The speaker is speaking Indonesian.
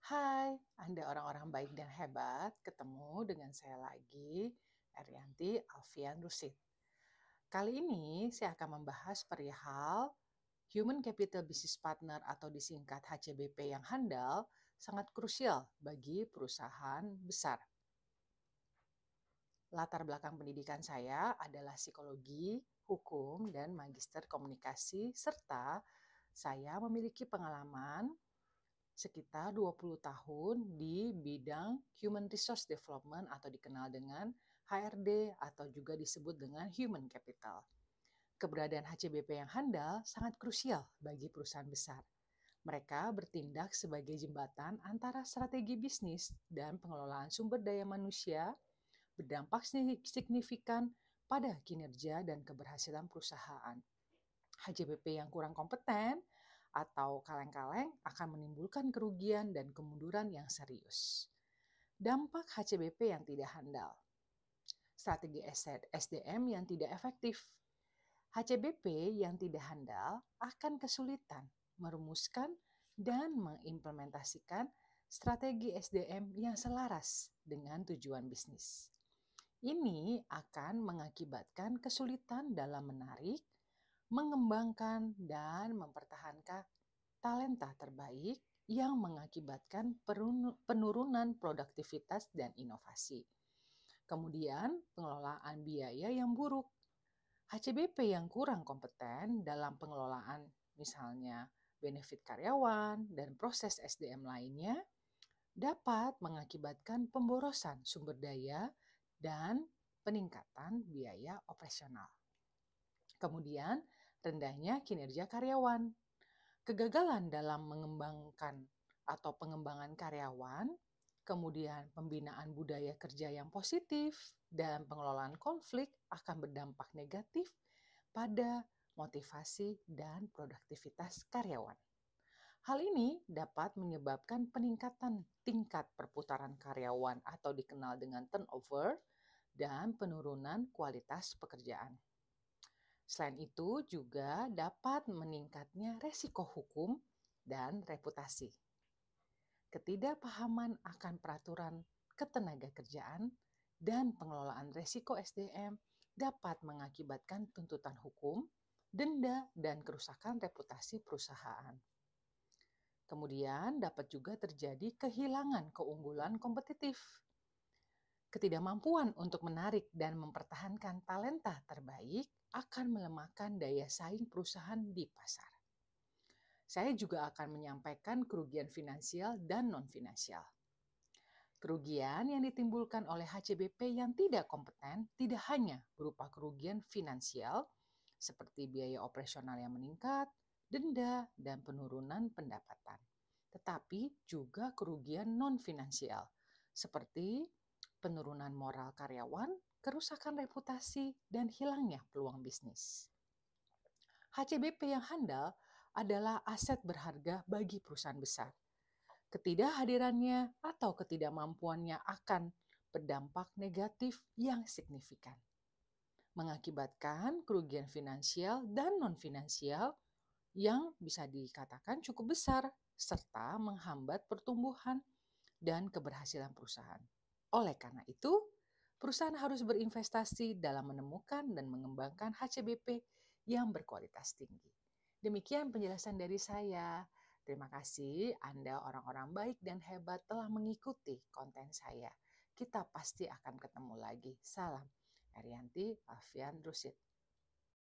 Hai, Anda orang-orang baik dan hebat. Ketemu dengan saya lagi, Erianti Alfian Rusid. Kali ini saya akan membahas perihal Human Capital Business Partner atau disingkat HCBP yang handal sangat krusial bagi perusahaan besar. Latar belakang pendidikan saya adalah psikologi, hukum, dan magister komunikasi, serta saya memiliki pengalaman sekitar 20 tahun di bidang Human Resource Development atau dikenal dengan HRD atau juga disebut dengan Human Capital. Keberadaan HCBP yang handal sangat krusial bagi perusahaan besar. Mereka bertindak sebagai jembatan antara strategi bisnis dan pengelolaan sumber daya manusia, berdampak signifikan pada kinerja dan keberhasilan perusahaan. HCBP yang kurang kompeten atau kaleng-kaleng akan menimbulkan kerugian dan kemunduran yang serius. Dampak HCBP yang tidak handal. Strategi SDM yang tidak efektif. HCBP yang tidak handal akan kesulitan merumuskan dan mengimplementasikan strategi SDM yang selaras dengan tujuan bisnis. Ini akan mengakibatkan kesulitan dalam menarik, mengembangkan, dan mempertahankan talenta terbaik yang mengakibatkan penurunan produktivitas dan inovasi. Kemudian, pengelolaan biaya yang buruk. HCBP yang kurang kompeten dalam pengelolaan misalnya benefit karyawan dan proses SDM lainnya dapat mengakibatkan pemborosan sumber daya dan peningkatan biaya operasional. Kemudian, rendahnya kinerja karyawan. Kegagalan dalam mengembangkan atau pengembangan karyawan, kemudian pembinaan budaya kerja yang positif, dan pengelolaan konflik akan berdampak negatif pada motivasi dan produktivitas karyawan. Hal ini dapat menyebabkan peningkatan tingkat perputaran karyawan atau dikenal dengan turnover dan penurunan kualitas pekerjaan. Selain itu juga dapat meningkatnya resiko hukum dan reputasi. Ketidakpahaman akan peraturan ketenagakerjaan dan pengelolaan resiko SDM dapat mengakibatkan tuntutan hukum, denda, dan kerusakan reputasi perusahaan. Kemudian dapat juga terjadi kehilangan keunggulan kompetitif. Ketidakmampuan untuk menarik dan mempertahankan talenta terbaik akan melemahkan daya saing perusahaan di pasar. Saya juga akan menyampaikan kerugian finansial dan non-finansial. Kerugian yang ditimbulkan oleh HCBP yang tidak kompeten tidak hanya berupa kerugian finansial seperti biaya operasional yang meningkat, denda, dan penurunan pendapatan, tetapi juga kerugian non-finansial seperti penurunan moral karyawan, kerusakan reputasi, dan hilangnya peluang bisnis. HCBP yang handal adalah aset berharga bagi perusahaan besar. Ketidakhadirannya atau ketidakmampuannya akan berdampak negatif yang signifikan, mengakibatkan kerugian finansial dan non-finansial yang bisa dikatakan cukup besar, serta menghambat pertumbuhan dan keberhasilan perusahaan. Oleh karena itu, perusahaan harus berinvestasi dalam menemukan dan mengembangkan HCBP yang berkualitas tinggi. Demikian penjelasan dari saya. Terima kasih Anda orang-orang baik dan hebat telah mengikuti konten saya. Kita pasti akan ketemu lagi. Salam. Erianti Alfian Rusid.